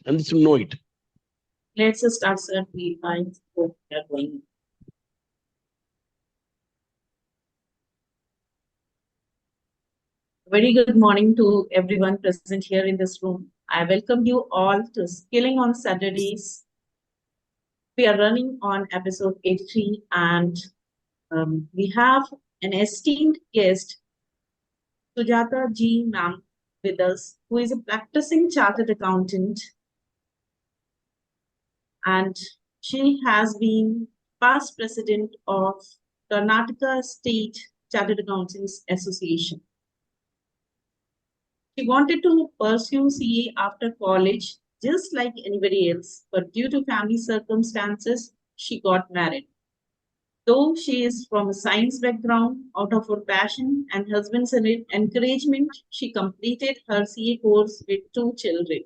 and they should know it. Let's start, sir. We find what we are going. Very good morning to everyone present here in this room. I welcome you all to Skilling on Saturdays. We are running on episode 83, and we have an esteemed guest, Sujatha G, ma'am, with us, who is a practicing chartered accountant, and she has been past president of Karnataka State Chartered Accountants Association. She wanted to pursue CA after college, just like anybody else, but due to family circumstances, she got married. Though she is from a science background, out of her passion and husband's encouragement, she completed her CA course with 2 children.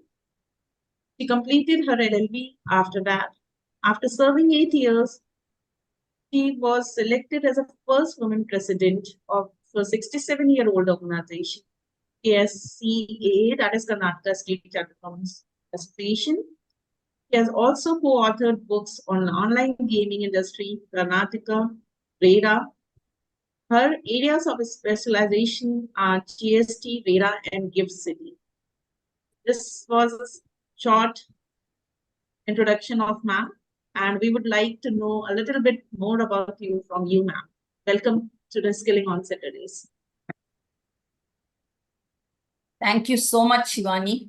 She completed her LLB after that. After serving 8 years, she was selected as a first woman president of a 67-year-old organization, KSCAA, that is Karnataka State Chartered Accountants Association. She has also co-authored books on the online gaming industry, Karnataka RERA. Her areas of specialization are GST, RERA, and GIFT City. This was a short introduction of ma'am, and we would like to know a little bit more about you from you, ma'am. Welcome to the Skilling on Saturdays. Thank you so much, Shivani.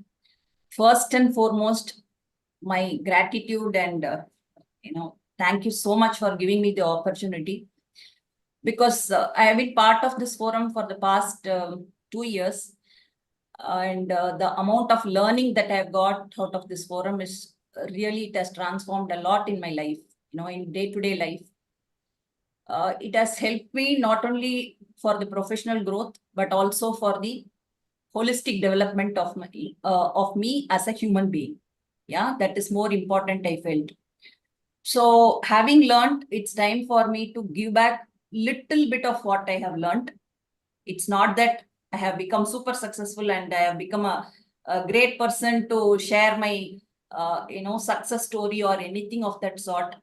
First and foremost, my gratitude and, thank you so much for giving me the opportunity, because I have been part of this forum for the past 2 years, and the amount of learning that I have got out of this forum is really, it has transformed a lot in my life, in day-to-day life. It has helped me not only for the professional growth, but also for the holistic development of me as a human being. Yeah, that is more important, I felt. So having learned, it's time for me to give back little bit of what I have learned. It's not that I have become super successful and I have become a great person to share my success story or anything of that sort.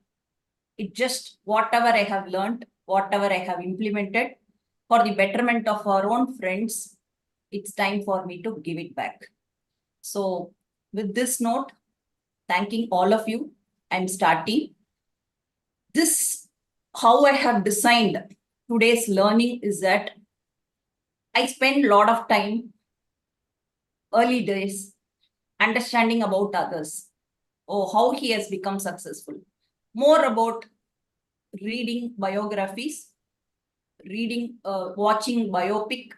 It just whatever I have learned, whatever I have implemented for the betterment of our own friends, it's time for me to give it back. So with this note, thanking all of you, I'm starting. This, how I have designed today's learning is that I spend a lot of time, early days, understanding about others, or how he has become successful. More about reading biographies, watching biopic,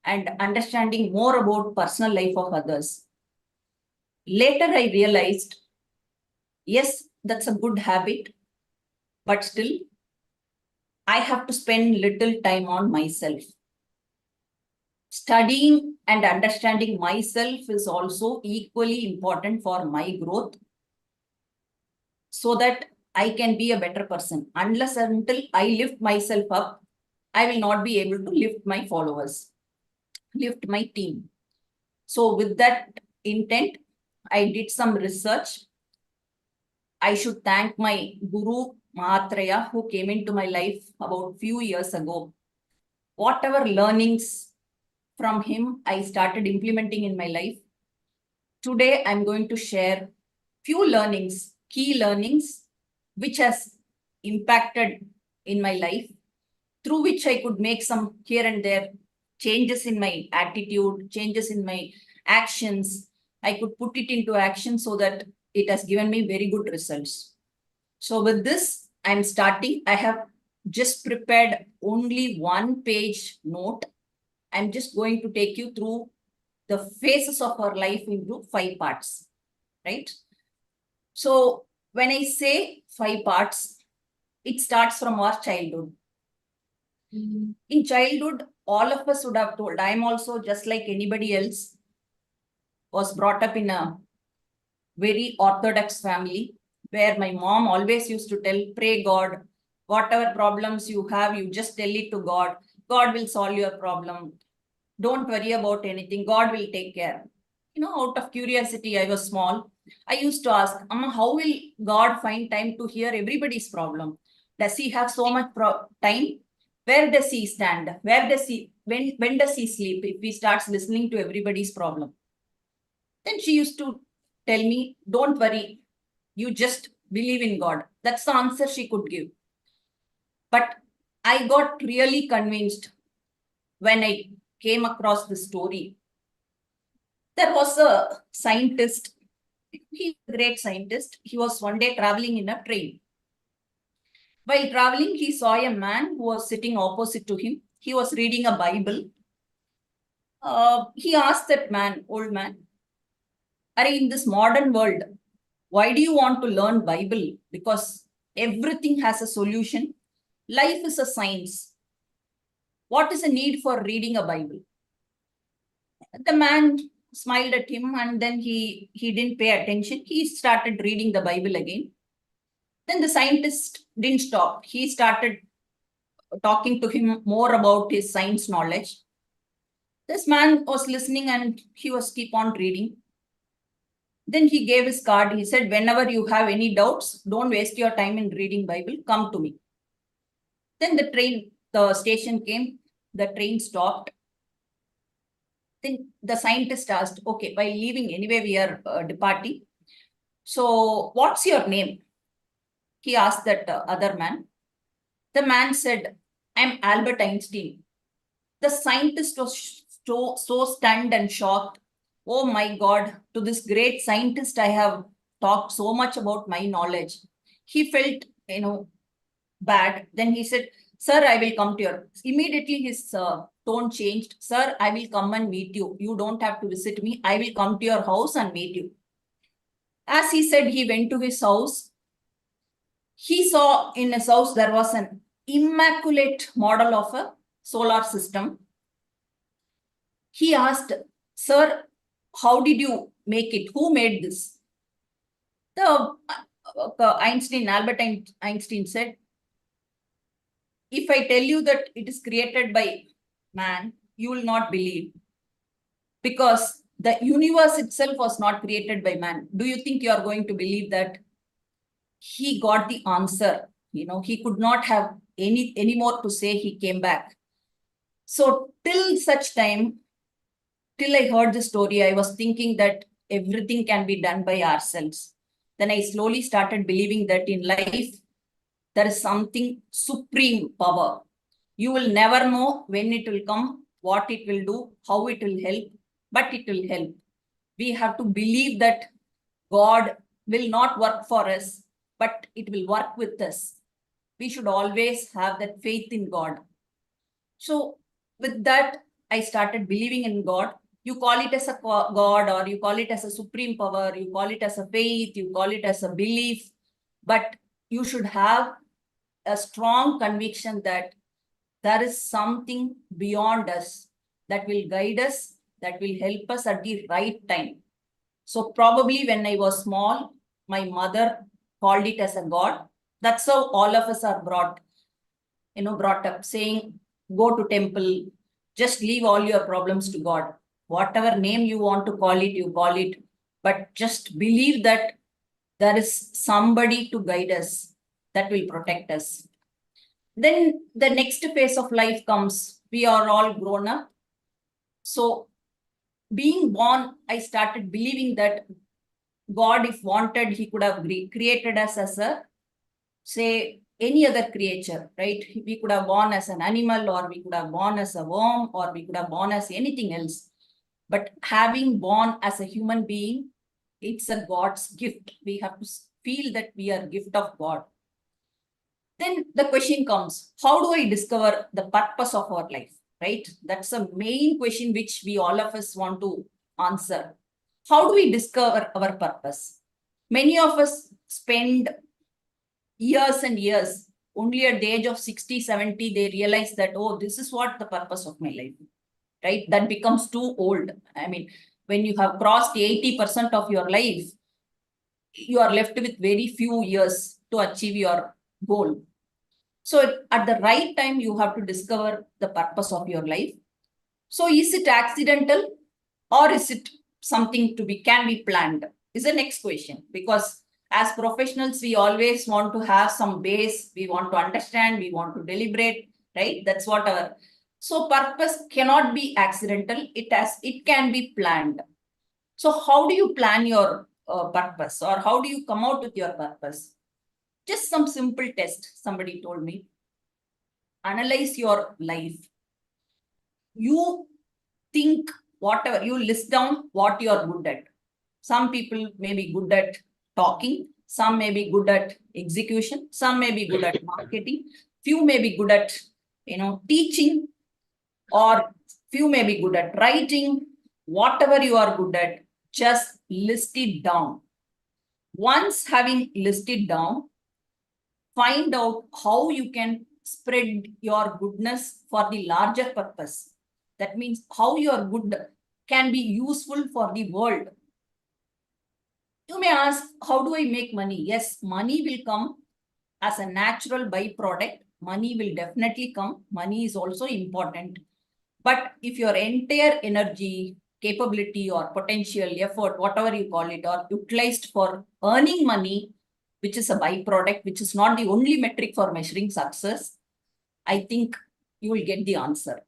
and understanding more about personal life of others. Later, I realized, yes, that's a good habit, but still, I have to spend little time on myself. Studying and understanding myself is also equally important for my growth, so that I can be a better person. Unless until I lift myself up, I will not be able to lift my followers, lift my team. So with that intent, I did some research. I should thank my Guru Mahatraya, who came into my life about few years ago. Whatever learnings from him I started implementing in my life. Today, I'm going to share few learnings, key learnings, which has impacted in my life, through which I could make some here and there changes in my attitude, changes in my actions. I could put it into action so that it has given me very good results. So with this, I'm starting. I have just prepared only 1-page note. I'm just going to take you through the phases of our life into 5 parts, right? So when I say 5 parts, it starts from our childhood. In childhood, all of us would have told, I'm also just like anybody else, was brought up in a very orthodox family, where my mom always used to tell, pray God, whatever problems you have, you just tell it to God. God will solve your problem. Don't worry about anything. God will take care. out of curiosity, I was small. I used to ask, Amma, how will God find time to hear everybody's problem? Does he have so much time? Where does he stand? Where does he, when does he sleep if he starts listening to everybody's problem? Then she used to tell me, don't worry, you just believe in God. That's the answer she could give. But I got really convinced when I came across the story. There was a scientist. He's a great scientist. He was one day traveling in a train. While traveling, he saw a man who was sitting opposite to him. He was reading a Bible. He asked that man, old man, are in this modern world, why do you want to learn Bible? Because everything has a solution. Life is a science. What is the need for reading a Bible? The man smiled at him and then he didn't pay attention. He started reading the Bible again. Then the scientist didn't stop. He started talking to him more about his science knowledge. This man was listening and he was keep on reading. Then he gave his card. He said, whenever you have any doubts, don't waste your time in reading Bible. Come to me. Then the station came. The train stopped. Then the scientist asked, okay, by leaving anyway, we are departing. So what's your name? He asked that other man. The man said, I'm Albert Einstein. The scientist was so stunned and shocked. Oh my God, to this great scientist, I have talked so much about my knowledge. He felt, bad. Then he said, sir, I will come to your, immediately his tone changed. Sir, I will come and meet you. You don't have to visit me. I will come to your house and meet you. As he said, he went to his house. He saw in his house, there was an immaculate model of a solar system. He asked, sir, how did you make it? Who made this? Albert Einstein said, if I tell you that it is created by man, you will not believe. Because the universe itself was not created by man. Do you think you are going to believe that? He got the answer. He could not have any more to say. He came back. So till such time, till I heard the story, I was thinking that everything can be done by ourselves. Then I slowly started believing that in life, there is something supreme power. You will never know when it will come, what it will do, how it will help, but it will help. We have to believe that God will not work for us, but it will work with us. We should always have that faith in God. So with that, I started believing in God. You call it as a God, or you call it as a supreme power, you call it as a faith, you call it as a belief, but you should have a strong conviction that there is something beyond us that will guide us, that will help us at the right time. So probably when I was small, my mother called it as a God. That's how all of us are brought up, saying, go to temple, just leave all your problems to God. Whatever name you want to call it, you call it. But just believe that there is somebody to guide us, that will protect us. Then the next phase of life comes. We are all grown up. So being born, I started believing that God, if wanted, he could have created us as a, say, any other creature, right? We could have born as an animal, or we could have born as a worm, or we could have born as anything else. But having born as a human being, it's a God's gift. We have to feel that we are a gift of God. Then the question comes, how do I discover the purpose of our life, right? That's the main question which we all of us want to answer. How do we discover our purpose? Many of us spend years and years. Only at the age of 60, 70, they realize that, oh, this is what the purpose of my life, right? That becomes too old. I mean, when you have crossed 80% of your life, you are left with very few years to achieve your goal. So at the right time, you have to discover the purpose of your life. So is it accidental, or is it something can be planned? Is the next question. Because as professionals, we always want to have some base, we want to understand, we want to deliberate, right? That's what our, so purpose cannot be accidental, it can be planned. So how do you plan your purpose, or how do you come out with your purpose? Just some simple test, somebody told me. Analyze your life. You think whatever, you list down what you are good at. Some people may be good at talking, some may be good at execution, some may be good at marketing, few may be good at, teaching, or few may be good at writing. Whatever you are good at, just list it down. Once having listed down, find out how you can spread your goodness for the larger purpose. That means how your good can be useful for the world. You may ask, how do I make money? Yes, money will come as a natural byproduct. Money will definitely come. Money is also important. But if your entire energy, capability, or potential, effort, whatever you call it, are utilized for earning money, which is a byproduct, which is not the only metric for measuring success, I think you will get the answer.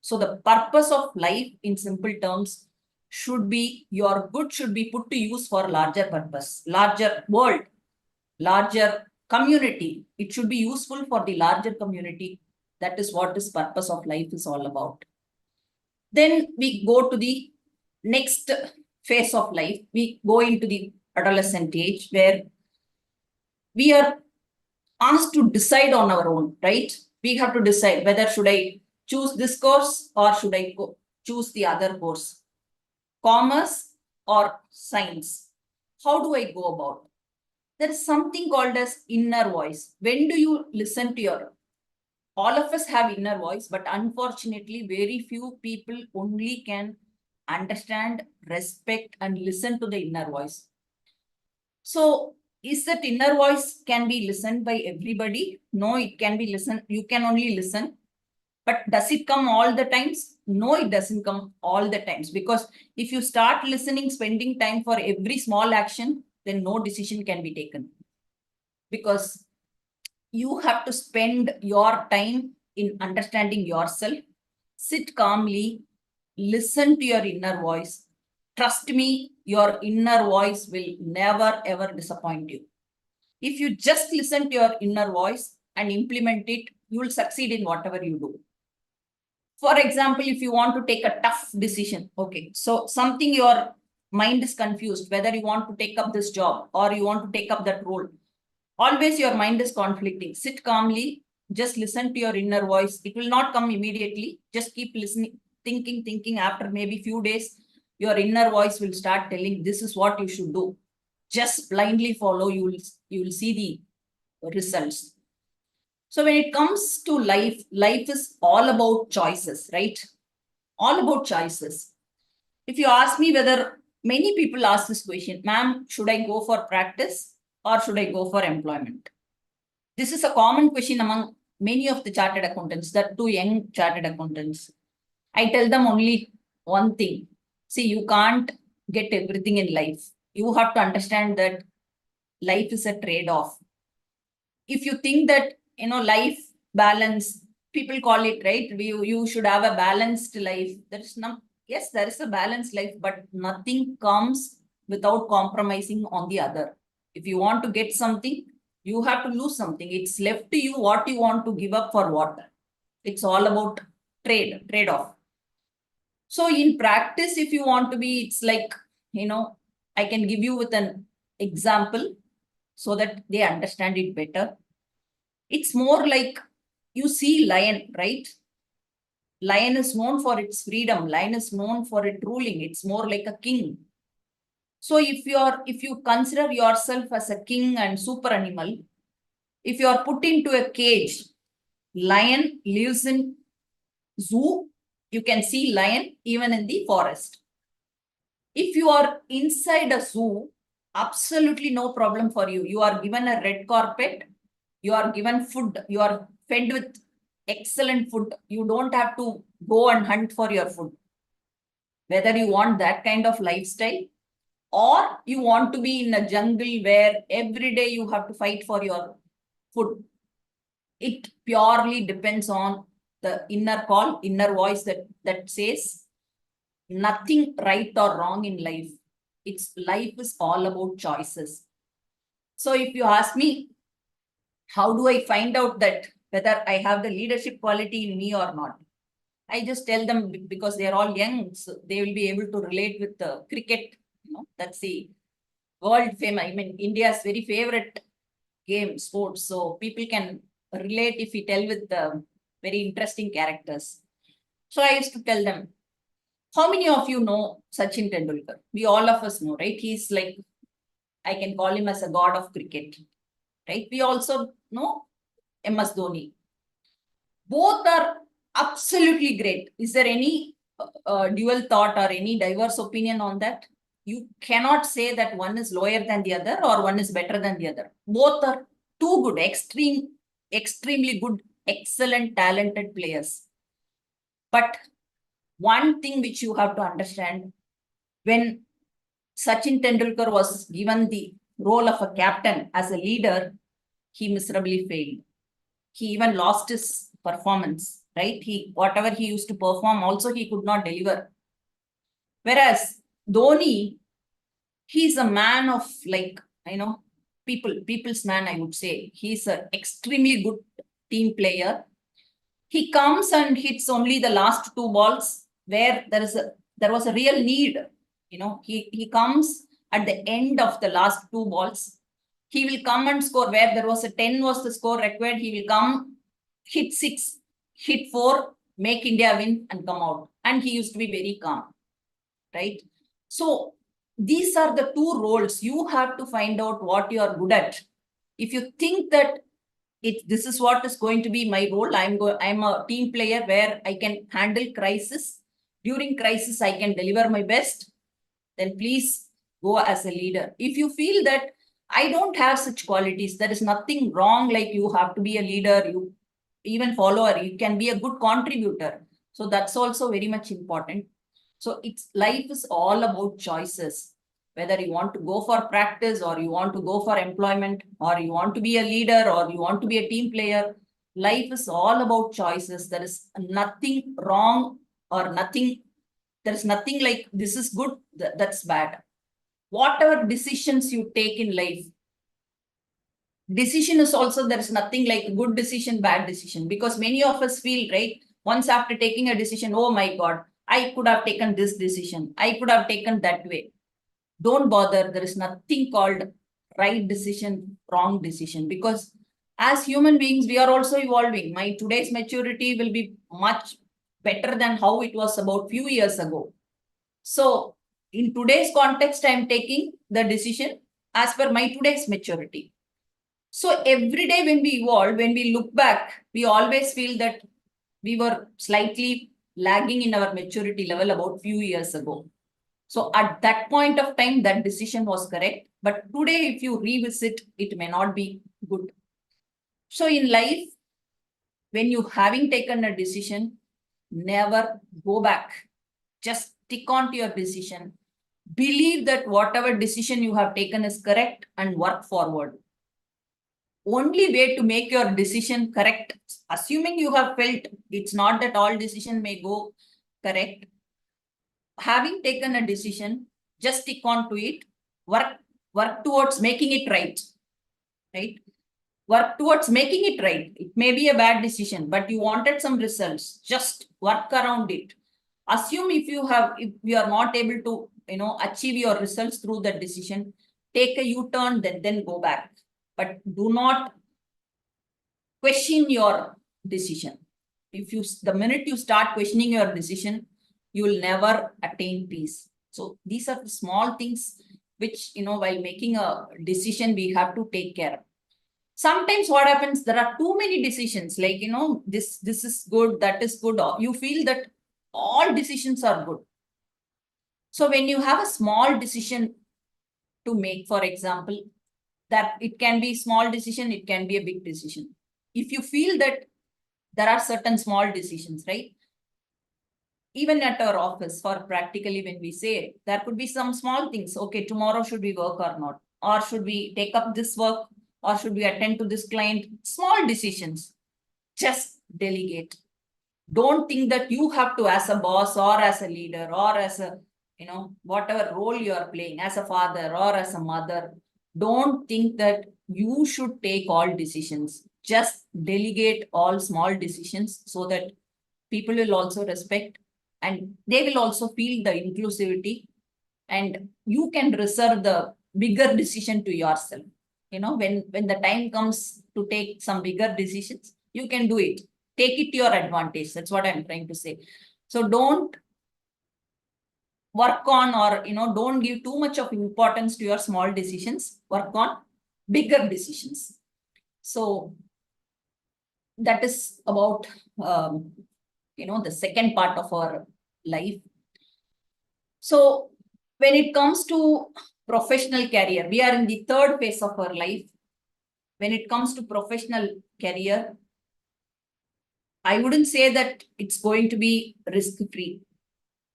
So the purpose of life in simple terms should be, your good should be put to use for larger purpose, larger world, larger community. It should be useful for the larger community. That is what this purpose of life is all about. Then we go to the next phase of life. We go into the adolescent age, where we are asked to decide on our own, right? We have to decide whether should I choose this course or should I choose the other course, commerce or science. How do I go about? There is something called as inner voice. When do you listen to your, all of us have inner voice, but unfortunately, very few people only can understand, respect, and listen to the inner voice. So, is that inner voice can be listened by everybody? No, it can be listened. You can only listen. But does it come all the times? No, it doesn't come all the times. Because if you start listening, spending time for every small action, then no decision can be taken. Because you have to spend your time in understanding yourself, sit calmly, listen to your inner voice. Trust me, your inner voice will never ever disappoint you. If you just listen to your inner voice and implement it, you will succeed in whatever you do. For example, if you want to take a tough decision, okay, so something your mind is confused, whether you want to take up this job or you want to take up that role. Always your mind is conflicting. Sit calmly, just listen to your inner voice. It will not come immediately. Just keep listening, thinking. After maybe few days, your inner voice will start telling, this is what you should do. Just blindly follow, you will see the results. So when it comes to life, life is all about choices, right? All about choices. If you ask me, whether many people ask this question, ma'am, should I go for practice or should I go for employment? This is a common question among many of the chartered accountants, that too young chartered accountants. I tell them only one thing. See, you can't get everything in life. You have to understand that life is a trade-off. If you think that, life balance, people call it, right? You should have a balanced life. There is no, yes, there is a balanced life, but nothing comes without compromising on the other. If you want to get something, you have to lose something. It's left to you what you want to give up for what. It's all about trade-off. So in practice, if you want to be, it's like, I can give you with an example so that they understand it better. It's more like, you see lion, right? Lion is known for its freedom. Lion is known for its ruling. It's more like a king. So if you consider yourself as a king and super animal, if you are put into a cage, lion lives in zoo, you can see lion even in the forest. If you are inside a zoo, absolutely no problem for you. You are given a red carpet, you are given food, you are fed with excellent food. You don't have to go and hunt for your food. whether you want that kind of lifestyle or you want to be in a jungle where every day you have to fight for your food. It purely depends on the inner call, inner voice that says nothing right or wrong in life. Life is all about choices. So if you ask me, how do I find out that whether I have the leadership quality in me or not? I just tell them because they're all young, so they will be able to relate with the cricket. That's the world famous. I mean, India's very favorite game, sports. So people can relate if we tell with the very interesting characters. So I used to tell them, how many of you know Sachin Tendulkar? We all of us know, right? He's like, I can call him as a god of cricket, right? We also know MS Dhoni. Both are absolutely great. Is there any dual thought or any diverse opinion on that? You cannot say that one is lower than the other or one is better than the other. Both are too good, extremely good, excellent, talented players. But one thing which you have to understand, when Sachin Tendulkar was given the role of a captain as a leader, he miserably failed. He even lost his performance, right? Whatever he used to perform, also he could not deliver. Whereas Dhoni, he's a man of people's man, I would say. He's an extremely good team player. He comes and hits only the last 2 balls where there was a real need. He comes at the end of the last 2 balls. He will come and score where there was a 10 was the score required. He will come, hit 6, hit 4, make India win and come out. And he used to be very calm, right? So these are the 2 roles. You have to find out what you are good at. If you think that this is what is going to be my role, I'm a team player where I can handle crisis. During crisis, I can deliver my best. Then please go as a leader. If you feel that I don't have such qualities, there is nothing wrong. Like you have to be a leader, you even follower, you can be a good contributor. So that's also very much important. So life is all about choices. Whether you want to go for practice or you want to go for employment or you want to be a leader or you want to be a team player, life is all about choices. There is nothing wrong or nothing. There's nothing like this is good, that's bad. Whatever decisions you take in life, decision is also, there's nothing like good decision, bad decision, because many of us feel, right, once after taking a decision, oh my God, I could have taken this decision, I could have taken that way. Don't bother. There is nothing called right decision, wrong decision, because as human beings, we are also evolving. My today's maturity will be much better than how it was about few years ago. So in today's context, I'm taking the decision as per my today's maturity. So every day when we evolve, when we look back, we always feel that we were slightly lagging in our maturity level about few years ago. So at that point of time, that decision was correct. But today, if you revisit, it may not be good. So in life, when you having taken a decision, never go back. Just stick on to your decision. Believe that whatever decision you have taken is correct and work forward. Only way to make your decision correct, assuming you have felt, it's not that all decision may go correct. Having taken a decision, just stick on to it, work towards making it right, right? Work towards making it right. It may be a bad decision, but you wanted some results, just work around it. Assume if you are not able to, achieve your results through that decision, take a U-turn, then go back. But do not question your decision. The minute you start questioning your decision, you will never attain peace. So these are the small things which, while making a decision, we have to take care of. Sometimes what happens, there are too many decisions, like, this is good, that is good. You feel that all decisions are good. So when you have a small decision to make, for example, that it can be small decision, it can be a big decision. If you feel that there are certain small decisions, right? even at our office, for practically when we say, there could be some small things. Okay, tomorrow should we work or not? Or should we take up this work? Or should we attend to this client? Small decisions. Just delegate. Don't think that you have to, as a boss or as a leader or as a, whatever role you are playing, as a father or as a mother, don't think that you should take all decisions. Just delegate all small decisions so that people will also respect and they will also feel the inclusivity, and you can reserve the bigger decision to yourself. When the time comes to take some bigger decisions, you can do it. Take it to your advantage. That's what I'm trying to say. So don't work on, or don't give too much of importance to your small decisions. Work on bigger decisions. So that is about the second part of our life. So when it comes to professional career, we are in the third phase of our life. When it comes to professional career, I wouldn't say that it's going to be risk-free,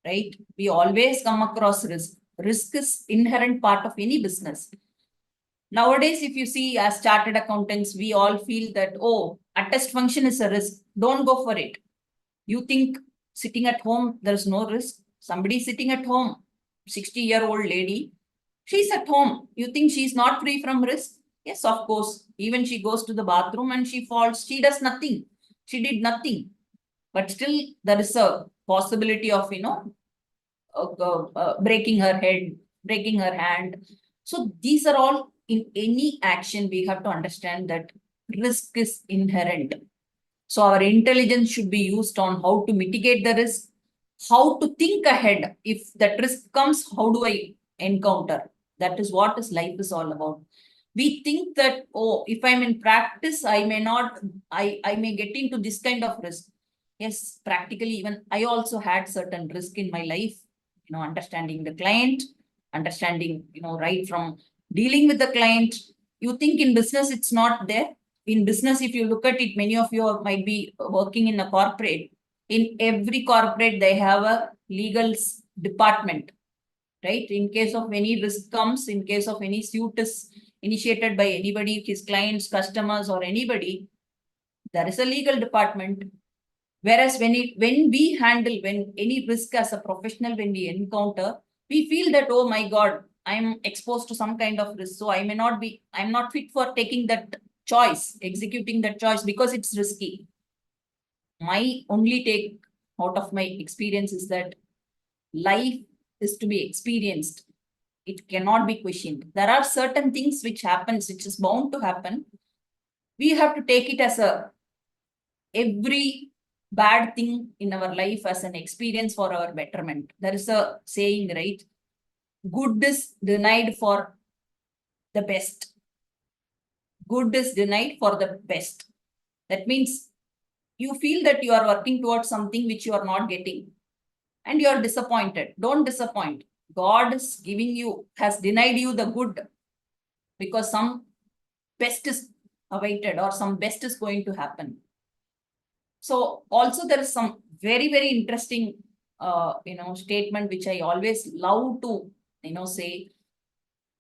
right? We always come across risk. Risk is inherent part of any business. Nowadays, if you see as chartered accountants, we all feel that, oh, a test function is a risk. Don't go for it. You think sitting at home, there's no risk. Somebody sitting at home, 60-year-old lady, she's at home. You think she's not free from risk? Yes, of course. Even she goes to the bathroom and she falls. She does nothing. She did nothing. But still, there is a possibility of, breaking her head, breaking her hand. So these are all, in any action, we have to understand that risk is inherent. So our intelligence should be used on how to mitigate the risk, how to think ahead. If that risk comes, how do I encounter? That is what life is all about. We think that, oh, if I'm in practice, I may get into this kind of risk. Yes, practically, even I also had certain risk in my life, understanding the client, understanding, right from dealing with the client. You think in business, it's not there. In business, if you look at it, many of you might be working in a corporate. In every corporate, they have a legal department, right? In case of any risk comes, in case of any suit is initiated by anybody, his clients, customers, or anybody, there is a legal department. Whereas when any risk as a professional, when we encounter, we feel that, oh my God, I'm exposed to some kind of risk. So I'm not fit for taking that choice, executing that choice because it's risky. My only take out of my experience is that life is to be experienced. It cannot be questioned. There are certain things which happens, which is bound to happen. We have to take it as every bad thing in our life as an experience for our betterment. There is a saying, right? Good is denied for the best. Good is denied for the best. That means you feel that you are working towards something which you are not getting and you are disappointed. Don't disappoint. God is has denied you the good because some best is awaited or some best is going to happen. So also there is some very, very interesting, statement which I always love to, say,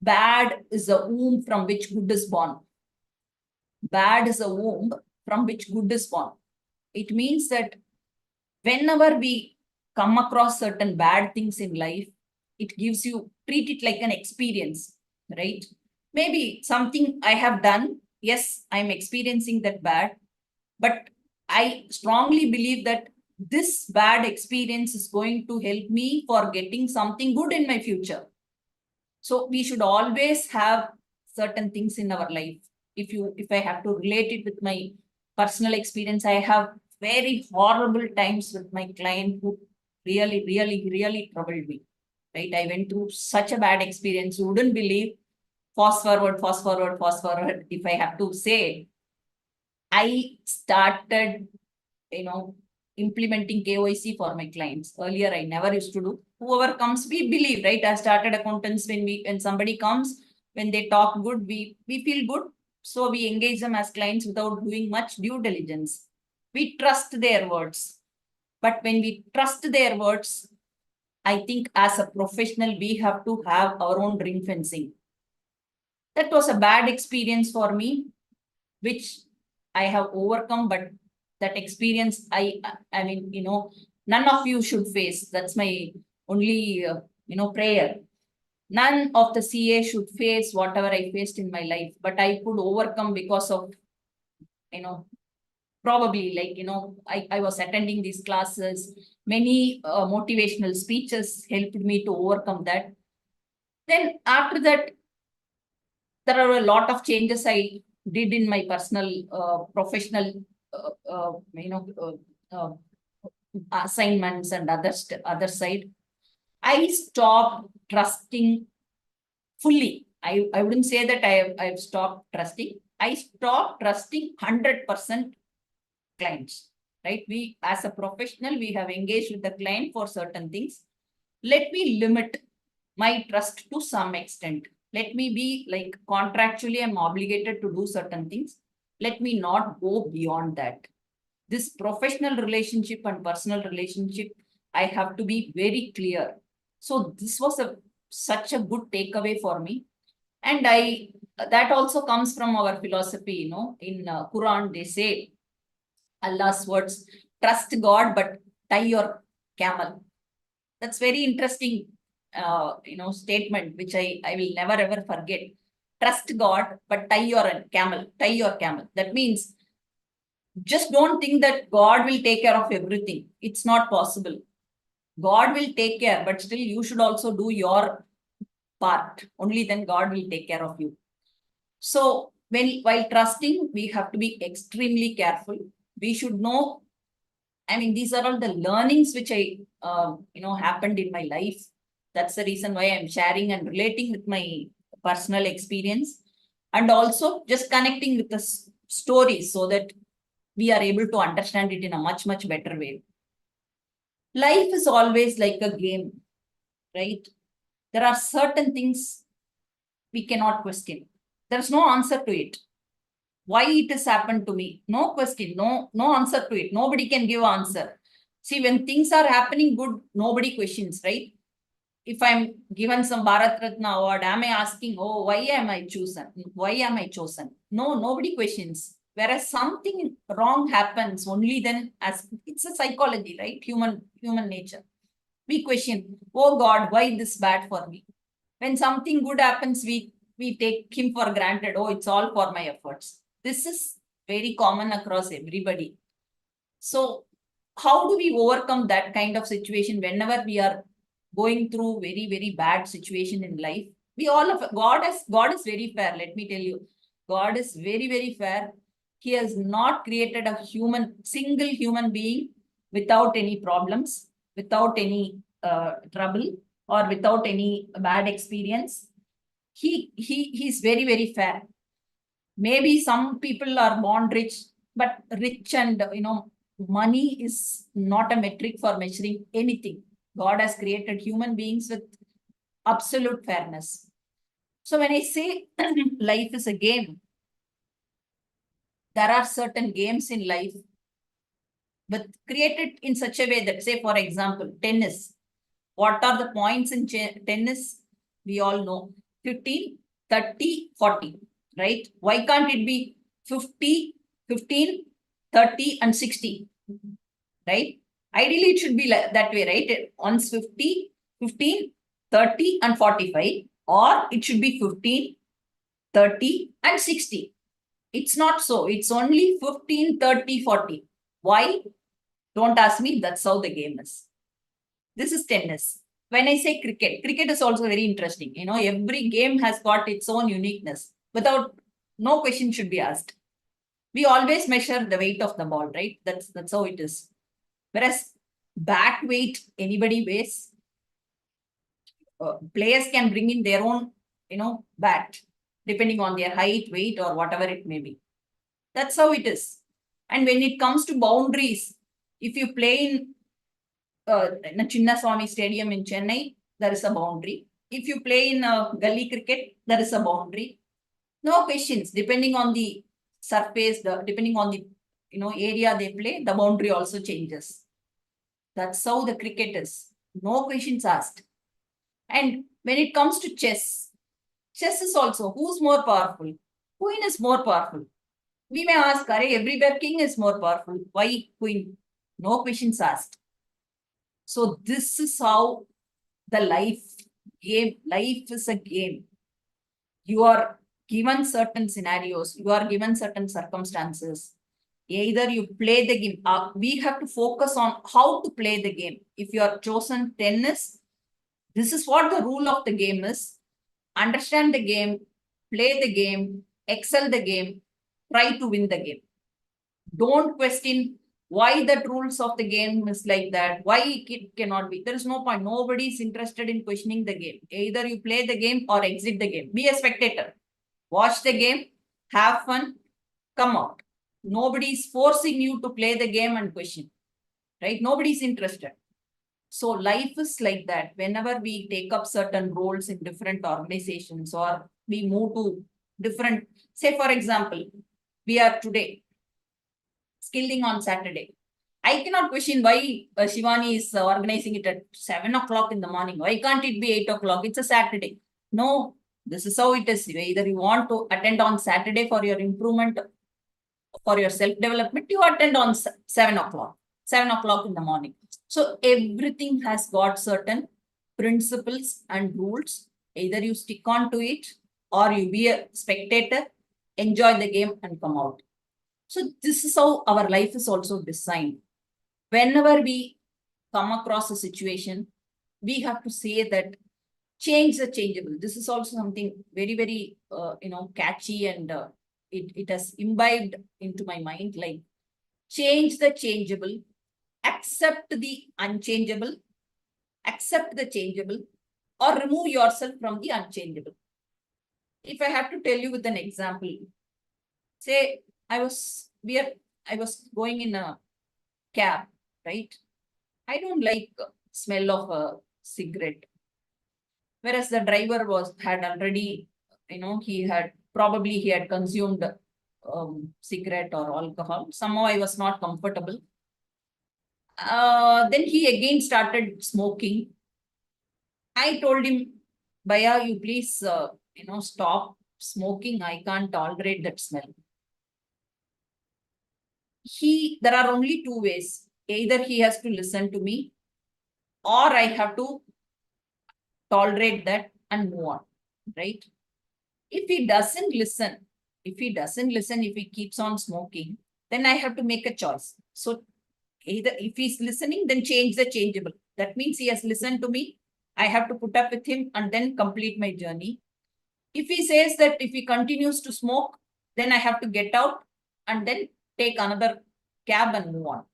bad is a womb from which good is born. Bad is a womb from which good is born. It means that whenever we come across certain bad things in life, treat it like an experience, right? Maybe something I have done, yes, I'm experiencing that bad, but I strongly believe that this bad experience is going to help me for getting something good in my future. So we should always have certain things in our life. If I have to relate it with my personal experience, I have very horrible times with my client who really, really, really troubled me, right? I went through such a bad experience. You wouldn't believe. Fast forward. If I have to say, I started, implementing KYC for my clients. Earlier, I never used to do. Whoever comes, we believe, right? As started accountants, when somebody comes, when they talk good, we feel good. So we engage them as clients without doing much due diligence. We trust their words. But when we trust their words, I think as a professional, we have to have our own ring fencing. That was a bad experience for me, which I have overcome, but that experience, I mean, none of you should face. That's my only, prayer. None of the CA should face whatever I faced in my life, but I could overcome because of, probably like, I was attending these classes, many motivational speeches helped me to overcome that. Then after that, there are a lot of changes I did in my personal, professional, assignments and other side. I stopped trusting fully. I wouldn't say that I've stopped trusting. I stopped trusting 100% clients, right? We, as a professional, we have engaged with the client for certain things. Let me limit my trust to some extent. Let me be like contractually, I'm obligated to do certain things. Let me not go beyond that. This professional relationship and personal relationship, I have to be very clear. So this was such a good takeaway for me. And that also comes from our philosophy, in Quran, they say, Allah's words, trust God, but tie your camel. That's very interesting, statement, which I will never ever forget. Trust God, but tie your camel. That means just don't think that God will take care of everything. It's not possible. God will take care, but still you should also do your part. Only then God will take care of you. So while trusting, we have to be extremely careful. We should know, I mean, these are all the learnings which happened in my life. That's the reason why I'm sharing and relating with my personal experience, and also just connecting with the stories so that we are able to understand it in a much, much better way. Life is always like a game, right? There are certain things we cannot question. There's no answer to it. Why it has happened to me? No question, no answer to it. Nobody can give an answer. See, when things are happening good, nobody questions, right? If I'm given some Bharat Ratna award, am I asking, oh, why am I chosen? Why am I chosen? No, nobody questions. Whereas something wrong happens, only then, as it's a psychology, right? Human nature. We question, oh God, why this bad for me? When something good happens, we take him for granted. Oh, it's all for my efforts. This is very common across everybody. So how do we overcome that kind of situation whenever we are going through very, very bad situation in life? God is very fair. Let me tell you, God is very, very fair. He has not created a single human being without any problems, without any trouble, or without any bad experience. He's very, very fair. Maybe some people are born rich, but rich and money is not a metric for measuring anything. God has created human beings with absolute fairness. So when I say life is a game, there are certain games in life, but created in such a way that, say, for example, tennis. What are the points in tennis? We all know 15, 30, 40, right? Why can't it be 50, 15, 30, and 60, right? Ideally, it should be like that way, right? Once 50, 15, 30, and 45, or it should be 15, 30, and 60. It's not so. It's only 15, 30, 40. Why? Don't ask me. That's how the game is. This is tennis. When I say cricket is also very interesting. Every game has got its own uniqueness. No question should be asked. We always measure the weight of the ball, right? That's how it is. Whereas bat weight, anybody weighs. Players can bring in their own, bat, depending on their height, weight, or whatever it may be. That's how it is. And when it comes to boundaries, if you play in a Chinnaswamy Stadium in Chennai, there is a boundary. If you play in gully cricket, there is a boundary. No questions. Depending on the surface, depending on the area they play, the boundary also changes. That's how the cricket is. No questions asked. And when it comes to chess is also who's more powerful? Queen is more powerful. We may ask, everywhere king is more powerful. Why queen? No questions asked. So this is how the life is a game. You are given certain scenarios, you are given certain circumstances. Either you play the game. We have to focus on how to play the game. If you are chosen tennis, this is what the rule of the game is. Understand the game, play the game, excel the game, try to win the game. Don't question why the rules of the game is like that, why it cannot be. There is no point. Nobody is interested in questioning the game. Either you play the game or exit the game. Be a spectator. Watch the game, have fun, come out. Nobody is forcing you to play the game and question, right? Nobody is interested. So life is like that. Whenever we take up certain roles in different organizations or we move to different, say for example, we are today skilling on Saturday. I cannot question why Shivani is organizing it at 7 o'clock in the morning. Why can't it be 8 o'clock? It's a Saturday. No, this is how it is. Either you want to attend on Saturday for your improvement, for your self-development, you attend on 7 o'clock, 7 o'clock in the morning. So everything has got certain principles and rules. Either you stick on to it or you be a spectator, enjoy the game and come out. So this is how our life is also designed. Whenever we come across a situation, we have to say that change the changeable. This is also something very, very, catchy and it has imbibed into my mind, like change the changeable, accept the unchangeable, accept the changeable, or remove yourself from the unchangeable. If I have to tell you with an example, say I was going in a cab, right? I don't like smell of a cigarette. Whereas the driver had already, he had consumed cigarette or alcohol. Somehow I was not comfortable. Then he again started smoking. I told him, Bhaiya, you please, stop smoking. I can't tolerate that smell. There are only two ways. Either he has to listen to me or I have to tolerate that and move on, right? If he doesn't listen, if he keeps on smoking, then I have to make a choice. So either if he's listening, then change the changeable. That means he has listened to me. I have to put up with him and then complete my journey. If he says that if he continues to smoke, then I have to get out and then take another cab and move on.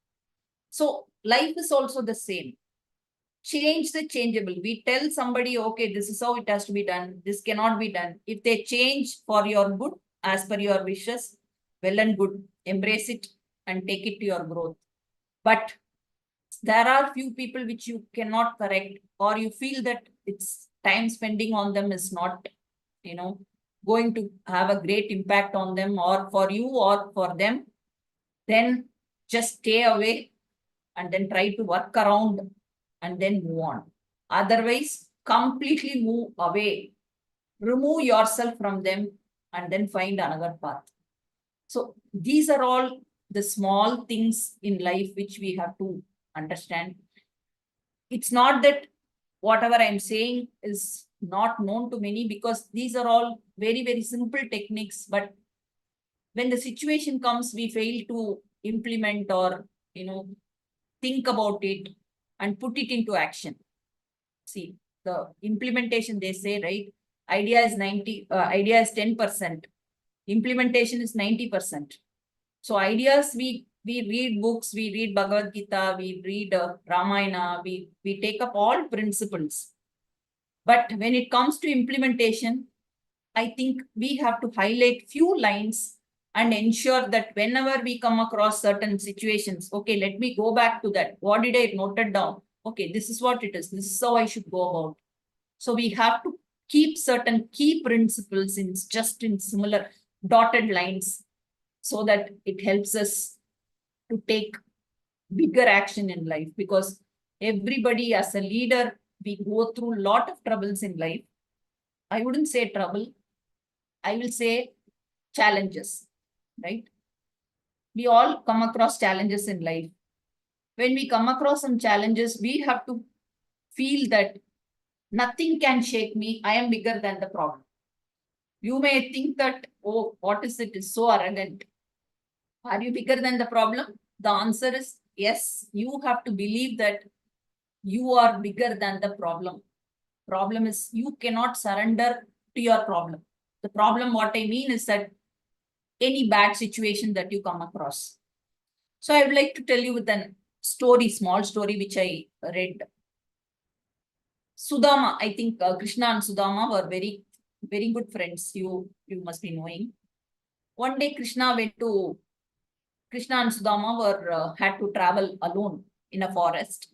So life is also the same. Change the changeable. We tell somebody, okay, this is how it has to be done. This cannot be done. If they change for your good, as per your wishes, well and good. Embrace it and take it to your growth. But there are few people which you cannot correct, or you feel that it's time spending on them is not, going to have a great impact on them or for you or for them, then just stay away and then try to work around and then move on. Otherwise, completely move away, remove yourself from them and then find another path. So these are all the small things in life which we have to understand. It's not that whatever I'm saying is not known to many, because these are all very, very simple techniques. But when the situation comes, we fail to implement or, think about it and put it into action. See, the implementation, they say, right? Idea is 10%. Implementation is 90%. So ideas, we read books, we read Bhagavad Gita, we read Ramayana, we take up all principles. But when it comes to implementation, I think we have to highlight few lines and ensure that whenever we come across certain situations, okay, let me go back to that. What did I note it down? Okay, this is what it is. This is how I should go about. So we have to keep certain key principles in similar dotted lines so that it helps us to take bigger action in life. Because Everybody as a leader, we go through a lot of troubles in life. I wouldn't say trouble. I will say challenges, right? We all come across challenges in life. When we come across some challenges, we have to feel that nothing can shake me. I am bigger than the problem. You may think that, oh, what is it? It's so arrogant. Are you bigger than the problem? The answer is yes. You have to believe that you are bigger than the problem. Problem is you cannot surrender to your problem. The problem, what I mean is that any bad situation that you come across. So I would like to tell you with a story, small story, which I read. Sudama, I think Krishna and Sudama were very, very good friends. You must be knowing. One day Krishna and Sudama were had to travel alone in a forest.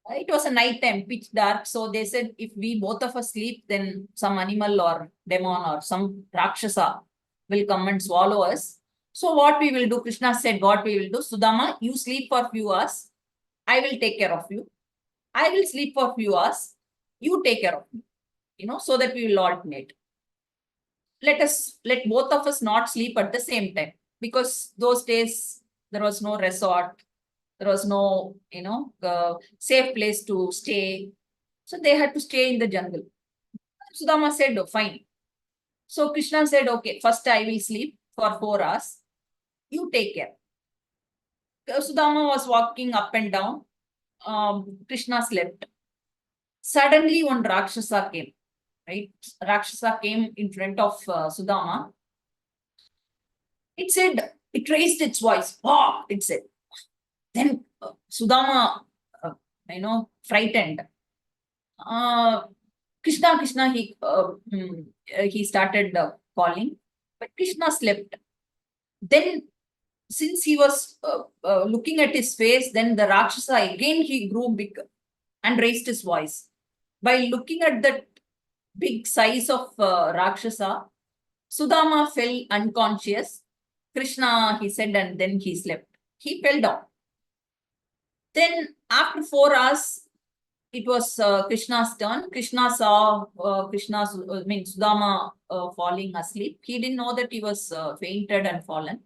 It was a night time, pitch dark. So they said, if we both of us sleep, then some animal or demon or some Rakshasa will come and swallow us. So what we will do, Krishna said, what we will do, Sudama, you sleep for a few hours. I will take care of you. I will sleep for a few hours. You take care of me, so that we will alternate. Let both of us not sleep at the same time, because those days there was no resort. There was no, safe place to stay. So they had to stay in the jungle. Sudama said, oh, fine. So Krishna said, okay, first I will sleep for 4 hours. You take care. Sudama was walking up and down. Krishna slept. Suddenly one Rakshasa came, right? Rakshasa came in front of Sudama. It raised its voice. Oh, it said. Then Sudama, frightened. Krishna, he started calling, but Krishna slept. Then, since he was looking at his face, then the Rakshasa again he grew big and raised his voice. By looking at that big size of Rakshasa, Sudama fell unconscious. Krishna, he said, and then he slept. He fell down. Then after 4 hours, it was Krishna's turn. Krishna saw Sudama falling asleep. He didn't know that he was fainted and fallen.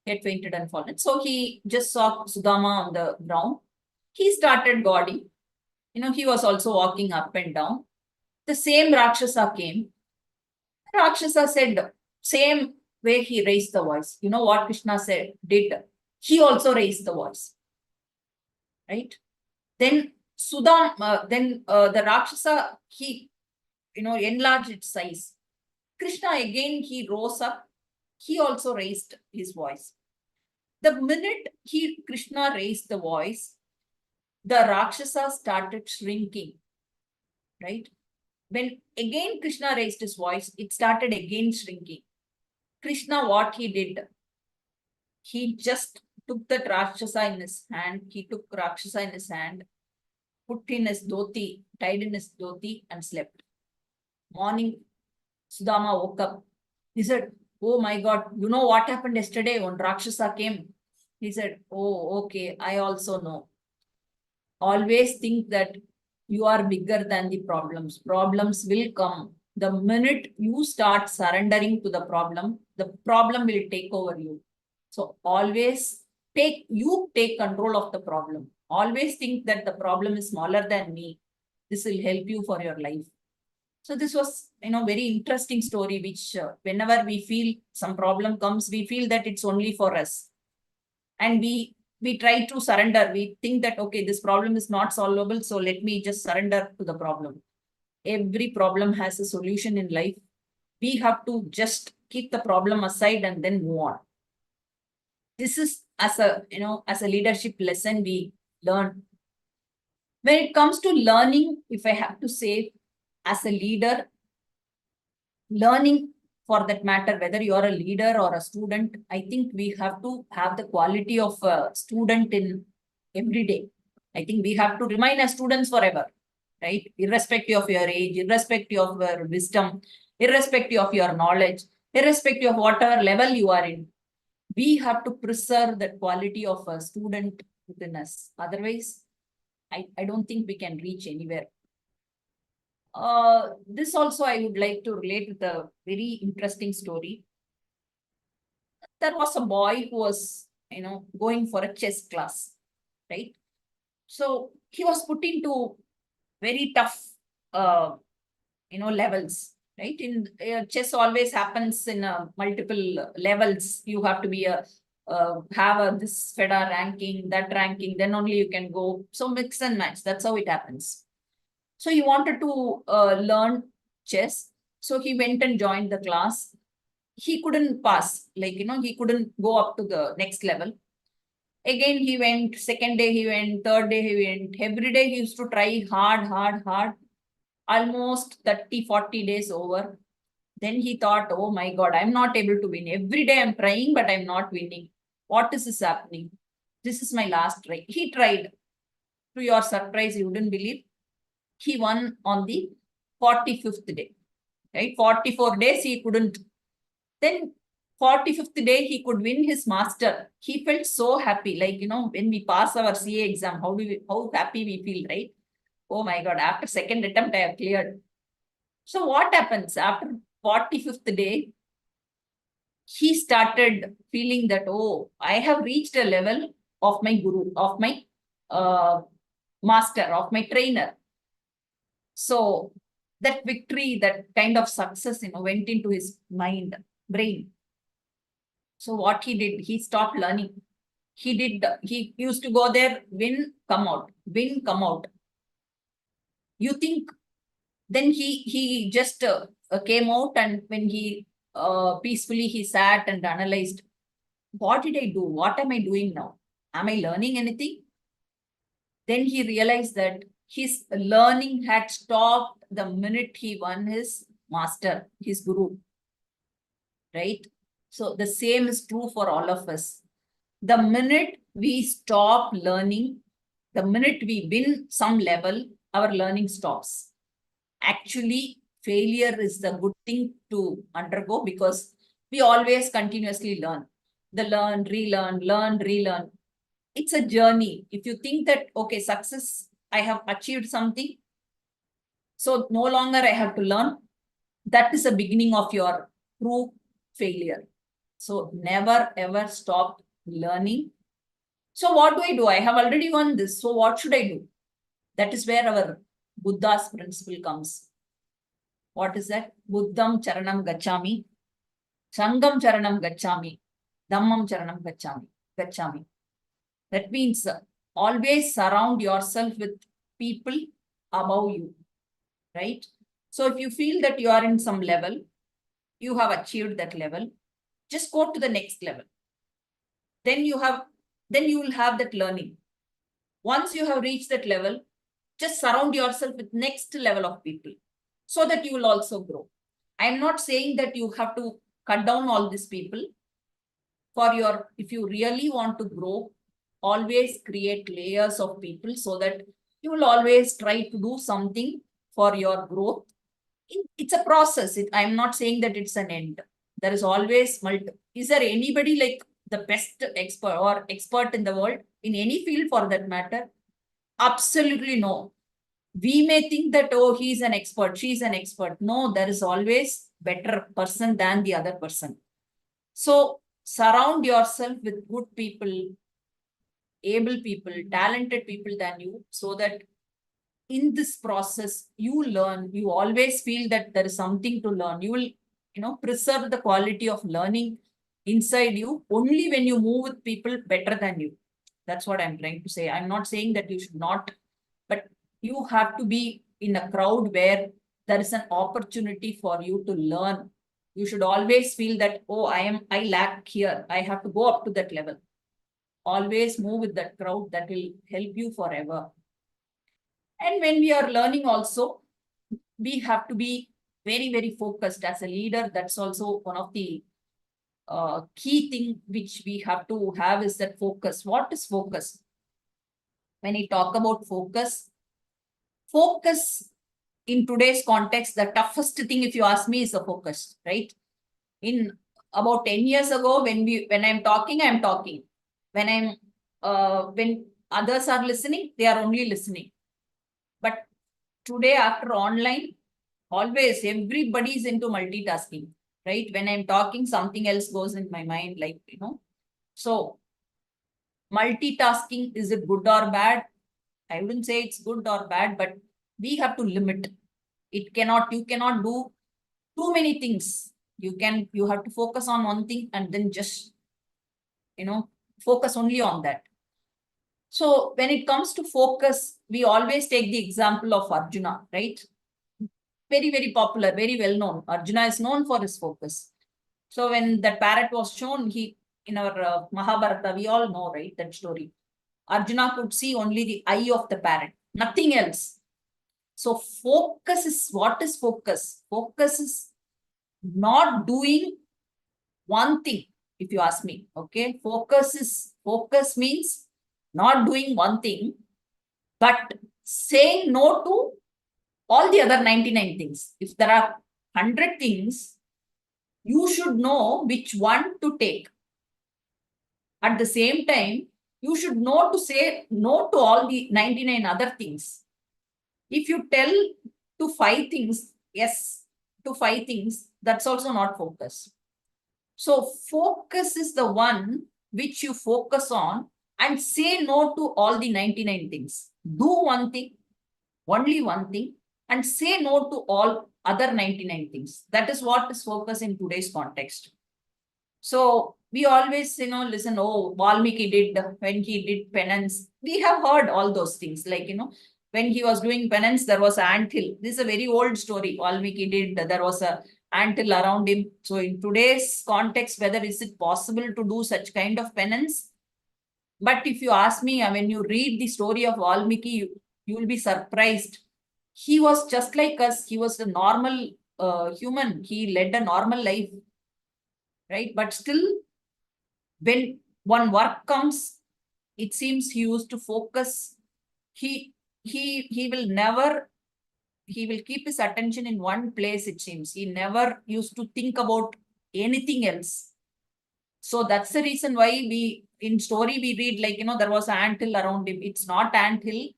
He had fainted and fallen. So he just saw Sudama on the ground. He started guarding. He was also walking up and down. The same Rakshasa came. Rakshasa said, same way he raised the voice. You know what Krishna did? He also raised the voice. Right? Then the Rakshasa, he, enlarged its size. Krishna again, he rose up. He also raised his voice. The minute Krishna raised the voice, the Rakshasa started shrinking, right? When again Krishna raised his voice, it started again shrinking. Krishna, what he did, he just took that Rakshasa in his hand. He took Rakshasa in his hand, put in his dhoti, tied in his dhoti and slept. Morning, Sudama woke up. He said, oh my God, you know what happened yesterday when Rakshasa came? He said, oh, okay, I also know. Always think that you are bigger than the problems. Problems will come. The minute you start surrendering to the problem will take over you. So always take control of the problem. Always think that the problem is smaller than me. This will help you for your life. So this was, very interesting story, which whenever we feel some problem comes, we feel that it's only for us. And we try to surrender. We think that, okay, this problem is not solvable, so let me just surrender to the problem. Every problem has a solution in life. We have to just keep the problem aside and then move on. This is as a leadership lesson we learn. When it comes to learning, if I have to say, as a leader, learning for that matter, whether you are a leader or a student, I think we have to have the quality of a student in every day. I think we have to remain as students forever, right? Irrespective of your age, irrespective of your wisdom, irrespective of your knowledge, irrespective of whatever level you are in, we have to preserve that quality of a student within us. Otherwise, I don't think we can reach anywhere. This also I would like to relate with a very interesting story. There was a boy who was, going for a chess class, right? So he was put into very tough, levels, right? In chess always happens in multiple levels. You have to be have this FEDA ranking, that ranking, then only you can go. So mix and match. That's how it happens. So he wanted to learn chess. So he went and joined the class. He couldn't pass, he couldn't go up to the next level. Again, he went, second day he went, third day he went. Every day he used to try hard. Almost 30, 40 days over. Then he thought, oh my God, I'm not able to win. Every day I'm trying, but I'm not winning. What is this happening? This is my last try. He tried. To your surprise, you wouldn't believe. He won on the 45th day. Right? 44 days he couldn't. Then 45th day he could win his master. He felt so happy. When we pass our CA exam, how happy we feel, right? Oh my God, after second attempt, I have cleared. So what happens after 45th day? He started feeling that, oh, I have reached a level of my guru, of my master, of my trainer. So that victory, that kind of success, went into his brain. So what he did, he stopped learning. He used to go there, win, come out, win, come out. You think, then he just came out, and when he peacefully he sat and analyzed, what did I do? What am I doing now? Am I learning anything? Then he realized that his learning had stopped the minute he won his master, his guru, right? So the same is true for all of us. The minute we stop learning, the minute we win some level, our learning stops. Actually, failure is the good thing to undergo, because we always continuously learn. The learn, relearn. It's a journey. If you think that, okay, success, I have achieved something, so no longer I have to learn, that is the beginning of your true failure. So never ever stop learning. So what do? I have already won this. So what should I do? That is where our Buddha's principle comes. What is that? Buddham charanam gacchami, Sangam charanam gacchami, Dhammam charanam gacchami. That means always surround yourself with people above you, right? So if you feel that you are in some level, you have achieved that level, just go to the next level. Then you will have that learning. Once you have reached that level, just surround yourself with next level of people, so that you will also grow. I'm not saying that you have to cut down all these people. If you really want to grow, always create layers of people, so that you will always try to do something for your growth. It's a process. I'm not saying that it's an end. There is always is there anybody like the best expert or expert in the world in any field for that matter? Absolutely no. We may think that, oh, he's an expert, she's an expert. No, there is always better person than the other person. So surround yourself with good people, able people, talented people than you, so that in this process, you learn, you always feel that there is something to learn. You will, preserve the quality of learning inside you only when you move with people better than you. That's what I'm trying to say. I'm not saying that you should not, but you have to be in a crowd where there is an opportunity for you to learn. You should always feel that, oh, I lack here. I have to go up to that level. Always move with that crowd. That will help you forever. And when we are learning also, we have to be very, very focused as a leader. That's also one of the key thing which we have to have is that focus. What is focus? When we talk about focus in today's context, the toughest thing, if you ask me, is the focus, right? In about 10 years ago, when I'm talking, I'm talking. When others are listening, they are only listening. But today after online, always everybody is into multitasking, right? When I'm talking, something else goes in my mind, like, So multitasking, is it good or bad? I wouldn't say it's good or bad, but we have to limit. You cannot do too many things. You have to focus on one thing and then just, focus only on that. So when it comes to focus, we always take the example of Arjuna, right? Very, very popular, very well known. Arjuna is known for his focus. So when that parrot was shown, in our Mahabharata, we all know, right, that story. Arjuna could see only the eye of the parrot, nothing else. So focus is, what is focus? Focus is not doing one thing, if you ask me. Okay, focus means not doing one thing, but saying no to all the other 99 things. If there are 100 things, you should know which one to take. At the same time, you should know to say no to all the 99 other things. If you tell to 5 things, yes to 5 things, that's also not focus. So focus is the one which you focus on and say no to all the 99 things. Do one thing, only one thing, and say no to all other 99 things. That is what is focus in today's context. So we always, listen, oh, Valmiki did, when he did penance. We have heard all those things, like, when he was doing penance, there was an anthill. This is a very old story. Valmiki did, there was a anthill around him. So in today's context, whether is it possible to do such kind of penance? But if you ask me, when you read the story of Valmiki, you will be surprised. He was just like us. He was a normal human. He led a normal life, right? But still, when one work comes, it seems he used to focus. He will keep his attention in one place, it seems. He never used to think about anything else. So that's the reason why in story we read, like, there was an anthill around him. It's not anthill.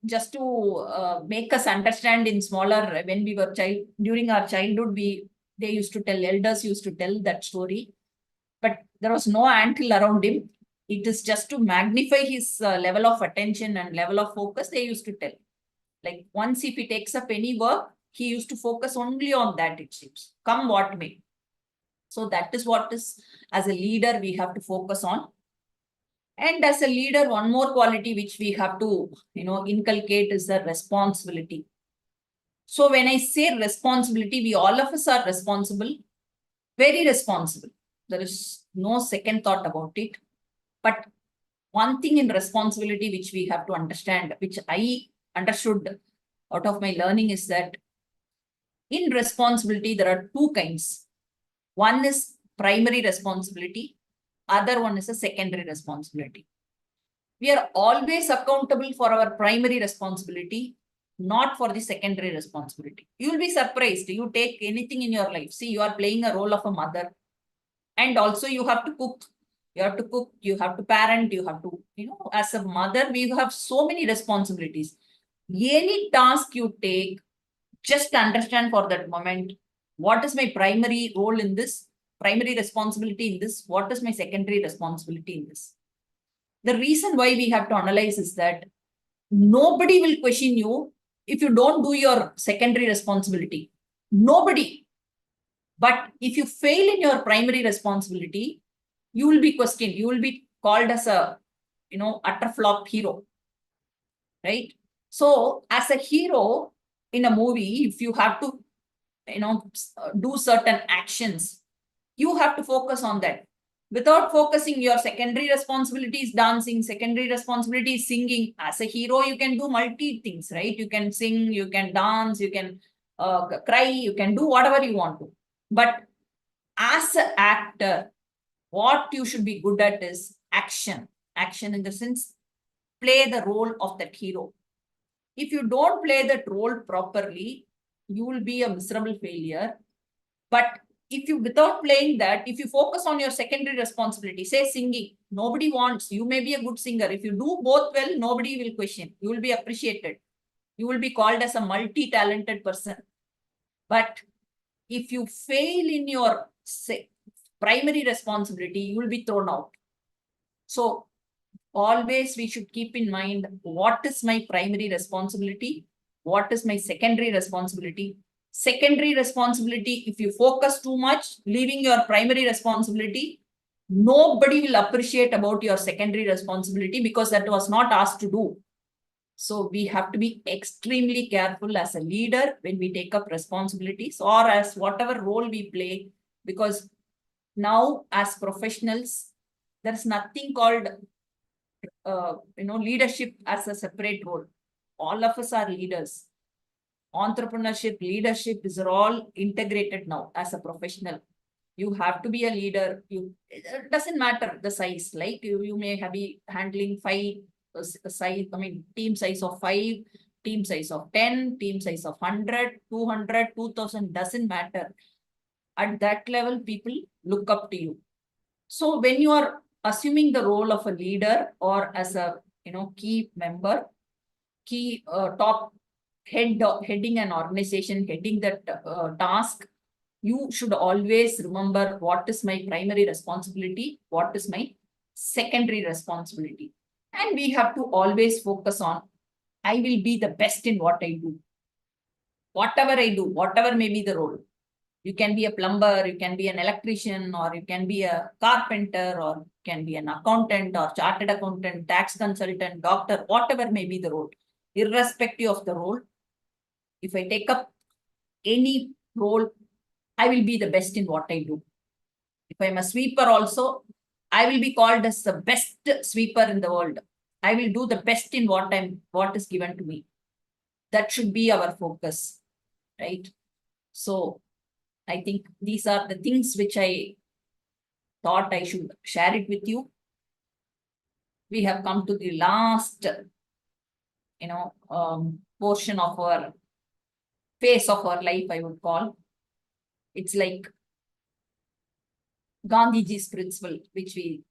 Just to make us understand in smaller, when we were during our childhood, elders used to tell that story. But there was no anthill around him. It is just to magnify his level of attention and level of focus, they used to tell. Like, once if he takes up any work, he used to focus only on that, it seems, come what may. So that is what is, as a leader, we have to focus on. And as a leader, one more quality which we have to, inculcate is the responsibility. So when I say responsibility, we all of us are responsible, very responsible. There is no second thought about it. But one thing in responsibility which we have to understand, which I understood out of my learning, is that in responsibility, there are 2 kinds. One is primary responsibility. Other one is a secondary responsibility. We are always accountable for our primary responsibility, not for the secondary responsibility. You will be surprised. You take anything in your life. See, you are playing a role of a mother. And also you have to cook. You have to cook, you have to parent, you have to, as a mother, we have so many responsibilities. Any task you take, just understand for that moment, what is my primary role in this, primary responsibility in this, what is my secondary responsibility in this. The reason why we have to analyze is that nobody will question you if you don't do your secondary responsibility. Nobody. But if you fail in your primary responsibility, you will be questioned. You will be called as a, utter flop hero, right? So as a hero in a movie, if you have to, do certain actions, you have to focus on that. Without focusing, your secondary responsibility is dancing, secondary responsibility is singing. As a hero, you can do multi things, right? You can sing, you can dance, you can cry, you can do whatever you want to. But as an actor, what you should be good at is action. Action in the sense, play the role of that hero. If you don't play that role properly, you will be a miserable failure. But if you, without playing that, if you focus on your secondary responsibility, say singing, nobody wants, you may be a good singer. If you do both well, nobody will question. You will be appreciated. You will be called as a multi-talented person. But if you fail in your primary responsibility, you will be thrown out. So always we should keep in mind, what is my primary responsibility? What is my secondary responsibility? Secondary responsibility, if you focus too much, leaving your primary responsibility, nobody will appreciate about your secondary responsibility because that was not asked to do. So we have to be extremely careful as a leader when we take up responsibilities or as whatever role we play, because now as professionals, there's nothing called leadership as a separate role. All of us are leaders. Entrepreneurship, leadership is all integrated now as a professional. You have to be a leader. It doesn't matter the size. Like you may be handling team size of 5, team size of 10, team size of 100, 200, 2000, doesn't matter. At that level, people look up to you. So when you are assuming the role of a leader or as a key member, key top heading an organization, heading that task, you should always remember what is my primary responsibility, what is my secondary responsibility. And we have to always focus on, I will be the best in what I do. Whatever I do, whatever may be the role. You can be a plumber, you can be an electrician, or you can be a carpenter, or you can be an accountant or chartered accountant, tax consultant, doctor, whatever may be the role. Irrespective of the role, if I take up any role, I will be the best in what I do. If I'm a sweeper also, I will be called as the best sweeper in the world. I will do the best in what is given to me. That should be our focus, right? So I think these are the things which I thought I should share it with you. We have come to the last, portion of our phase of our life, I would call. It's like Gandhiji's principle, which we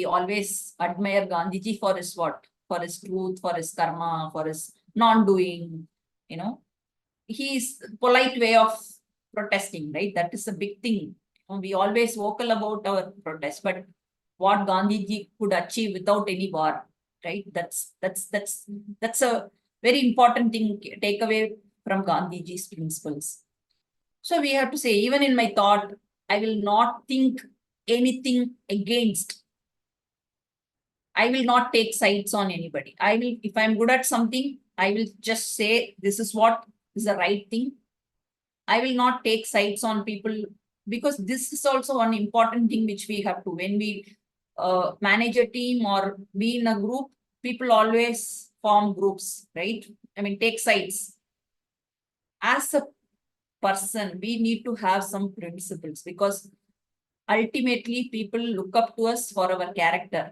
always admire Gandhiji for his what? For his truth, for his karma, for his non-doing, his polite way of protesting, right? That is a big thing. We always vocal about our protest, but what Gandhiji could achieve without any war, right? That's a very important thing, take away from Gandhiji's principles. So we have to say, even in my thought, I will not think anything against. I will not take sides on anybody. I will, if I'm good at something, I will just say, this is what is the right thing. I will not take sides on people, because this is also one important thing which we have to, when we manage a team or be in a group, people always form groups, right? Take sides. As a person, we need to have some principles, because ultimately people look up to us for our character.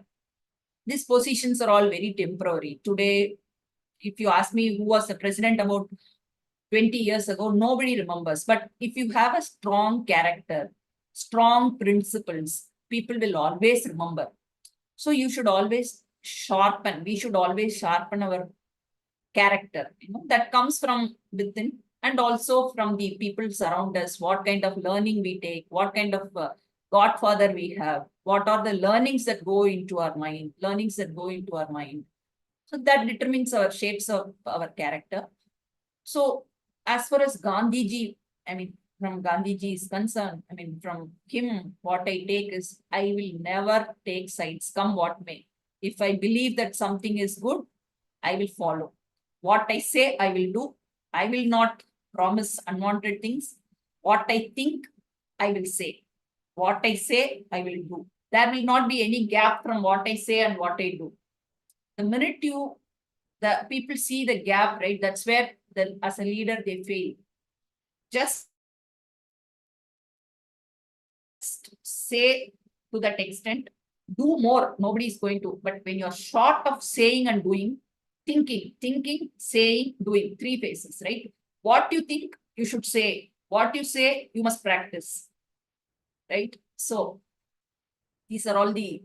These positions are all very temporary. Today, if you ask me who was the president about 20 years ago, nobody remembers. But if you have a strong character, strong principles, people will always remember. So you should always sharpen, we should always sharpen our character. That comes from within and also from the people around us, what kind of learning we take, what kind of godfather we have, what are the learnings that go into our mind, So that determines our shapes of our character. So as far as Gandhiji, from Gandhiji is concerned, from him, what I take is, I will never take sides, come what may. If I believe that something is good, I will follow. What I say, I will do. I will not promise unwanted things. What I think, I will say. What I say, I will do. There will not be any gap from what I say and what I do. The minute the people see the gap, right? That's where as a leader, they fail. Just say to that extent, do more. Nobody is going to. But when you're short of saying and doing, thinking, saying, doing, 3 phases, right? What you think, you should say. What you say, you must practice. right? So these are all the,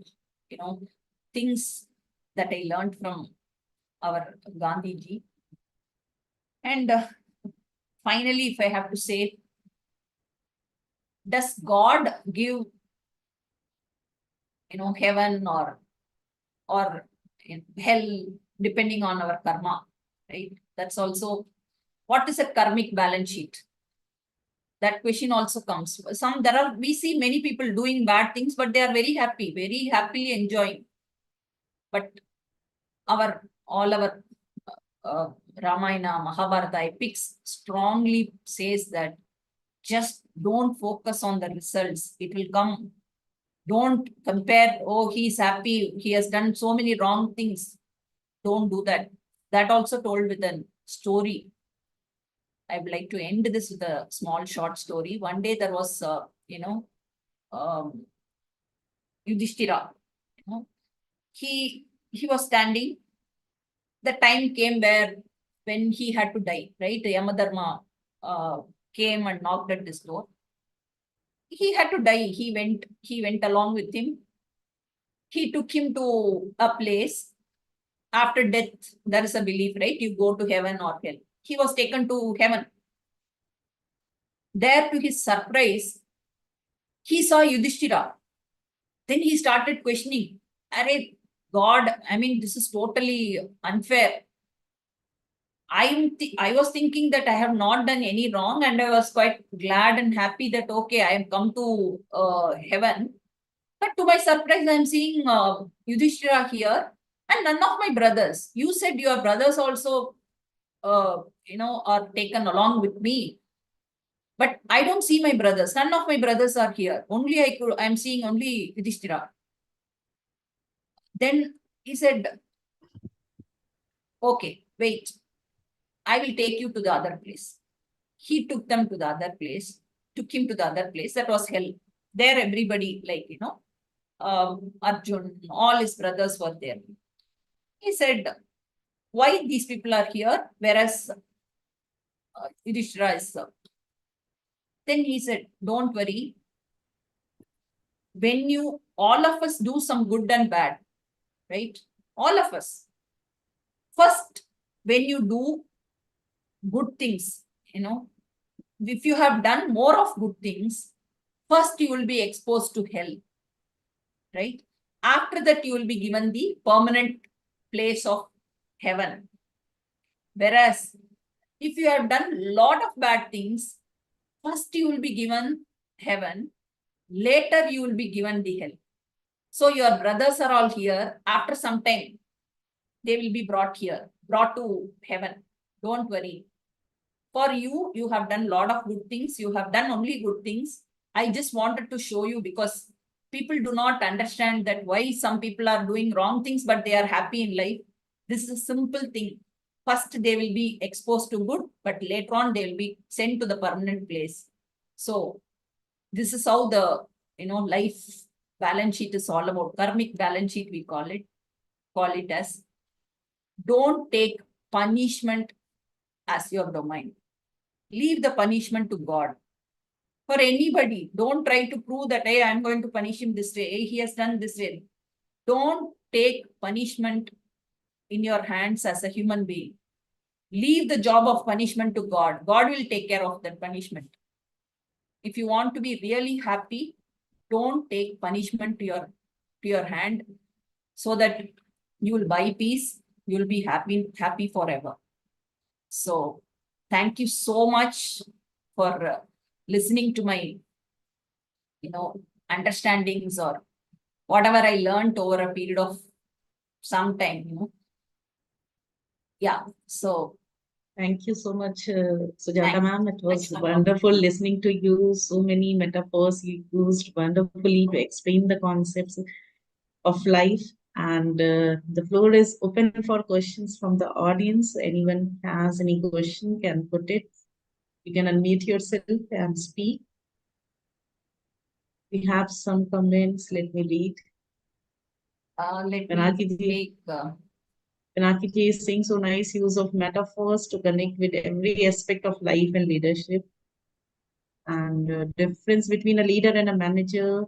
things that I learned from our Gandhi ji. And finally, if I have to say, does God give, heaven or hell depending on our karma, right? That's also, what is a karmic balance sheet? That question also comes. We see many people doing bad things, but they are very happily enjoying. But all our Ramayana, Mahabharata epics strongly says that just don't focus on the results. It will come. Don't compare, oh, he's happy, he has done so many wrong things. Don't do that. That also told with a story. I would like to end this with a small short story. One day there was, Yudhishthira. He was standing. The time came when he had to die, right? Yamadharma came and knocked at his door. He had to die. He went along with him. He took him to a place. After death, there is a belief, right? You go to heaven or hell. He was taken to heaven. There, to his surprise, he saw Yudhishthira. Then he started questioning, Arey, God, I mean, this is totally unfair. I was thinking that I have not done any wrong, and I was quite glad and happy that, okay, I have come to heaven. But to my surprise, I'm seeing Yudhishthira here and none of my brothers. You said your brothers also, are taken along with me. But I don't see my brothers. None of my brothers are here. I'm seeing only Yudhishthira. Then he said, okay, wait. I will take you to the other place. He took them to the other place, took him to the other place. That was hell. There, everybody, Arjun, all his brothers were there. He said, why these people are here, whereas Yudhishthira is. Then he said, don't worry. When all of us do some good and bad, right? All of us. First, when you do good things, if you have done more of good things, first you will be exposed to hell, right? After that, you will be given the permanent place of heaven. Whereas, if you have done a lot of bad things, first you will be given heaven, later you will be given the hell. So your brothers are all here. After some time, they will be brought to heaven. Don't worry. For you, you have done a lot of good things. You have done only good things. I just wanted to show you, because people do not understand that why some people are doing wrong things, but they are happy in life. This is a simple thing. First, they will be exposed to good, but later on, they will be sent to the permanent place. So this is how the, life balance sheet is all about. Karmic balance sheet, we call it as. Don't take punishment as your domain. Leave the punishment to God. For anybody, don't try to prove that, hey, I'm going to punish him this way. Hey, he has done this way. Don't take punishment in your hands as a human being. Leave the job of punishment to God. God will take care of that punishment. If you want to be really happy, don't take punishment to your hand, so that you will buy peace. You will be happy forever. So thank you so much for listening to my, understandings or whatever I learned over a period of some time, Yeah. So Thank you so much, Sujatha thank ma'am. It was you. wonderful listening to you. So many metaphors you used wonderfully to explain the concepts of life. And the floor is open for questions from the audience. Anyone has any question can put it. You can unmute yourself and speak. We have some comments. Let me read. Let Pinaki me ji. take. Pinaki ji is saying so nice use of metaphors to connect with every aspect of life and leadership. And difference between a leader and a manager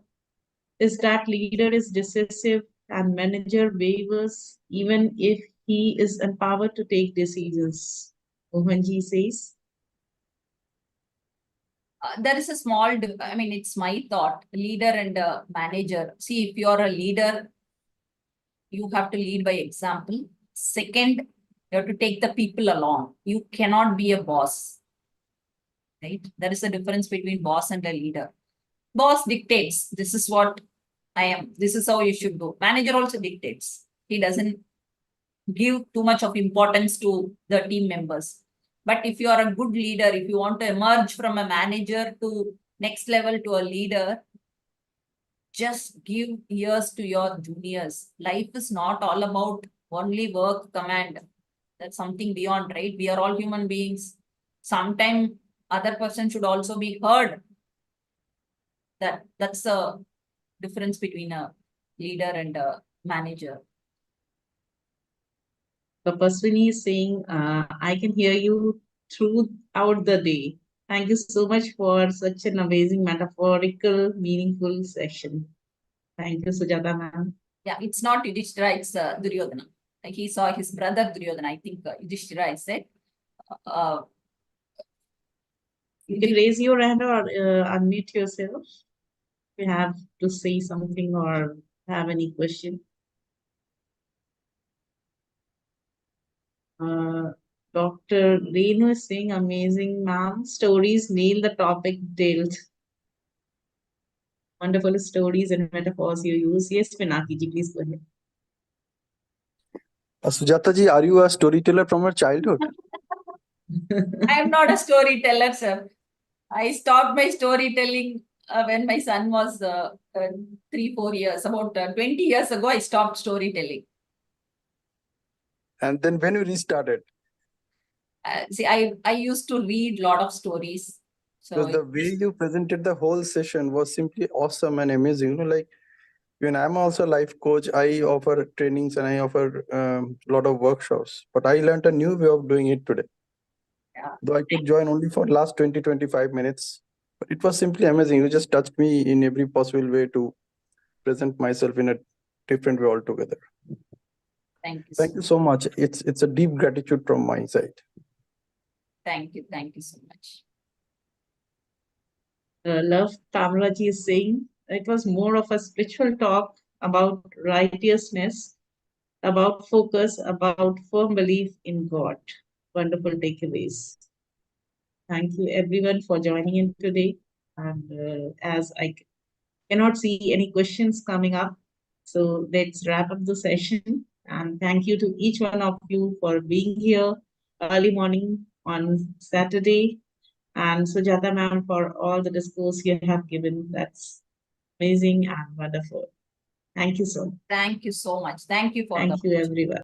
is that leader is decisive and manager wavers even if he is empowered to take decisions. Mohanji says. There is a small, I mean, it's my thought, leader and manager. See, if you're a leader, you have to lead by example. Second, you have to take the people along. You cannot be a boss, right? There is a difference between boss and a leader. Boss dictates, this is what I am, this is how you should do. Manager also dictates. He doesn't give too much of importance to the team members. But if you are a good leader, if you want to emerge from a manager to next level to a leader, just give ears to your juniors. Life is not all about only work command. That's something beyond, right? We are all human beings. Sometimes other person should also be heard. That's the difference between a leader and a manager. Tapaswini is saying, I can hear you throughout the day. Thank you so much for such an amazing, metaphorical, meaningful session. Thank you, Sujatha ma'am. Yeah, it's not Yudhishthira, it's Duryodhana. He saw his brother Duryodhana. I think Yudhishthira, I said. You can raise your hand or unmute yourself. If you have to say something or have any question. Dr. Renu is saying, amazing, ma'am. Stories nail the topic dealt. Wonderful stories and metaphors you use. Yes, Pinaki ji, please go ahead. Sujatha Ji, are you a storyteller from your childhood? I am not a storyteller, sir. I stopped my storytelling when my son was 3-4 years. About 20 years ago, I stopped storytelling. And then when you restarted? See, I used to read a lot of stories. So the way you presented the whole session was simply awesome and amazing. You know, like when I'm also a life coach, I offer trainings and I offer a lot of workshops. But I learned a new way of doing it today. Yeah. Though I could join only for last 20-25 minutes. But it was simply amazing. You just touched me in every possible way to present myself in a different way altogether. Thank you. Thank you so much. It's a deep gratitude from my side. Thank you. Thank you so much. Love Tamraji is saying it was more of a spiritual talk about righteousness, about focus, about firm belief in God. Wonderful takeaways. Thank you everyone for joining in today. And as I cannot see any questions coming up, so let's wrap up the session. And thank you to each one of you for being here early morning on Saturday. And Sujatha ma'am for all the discourse you have given. That's amazing and wonderful. Thank you so much. Thank you so much. Thank you for Thank you everyone.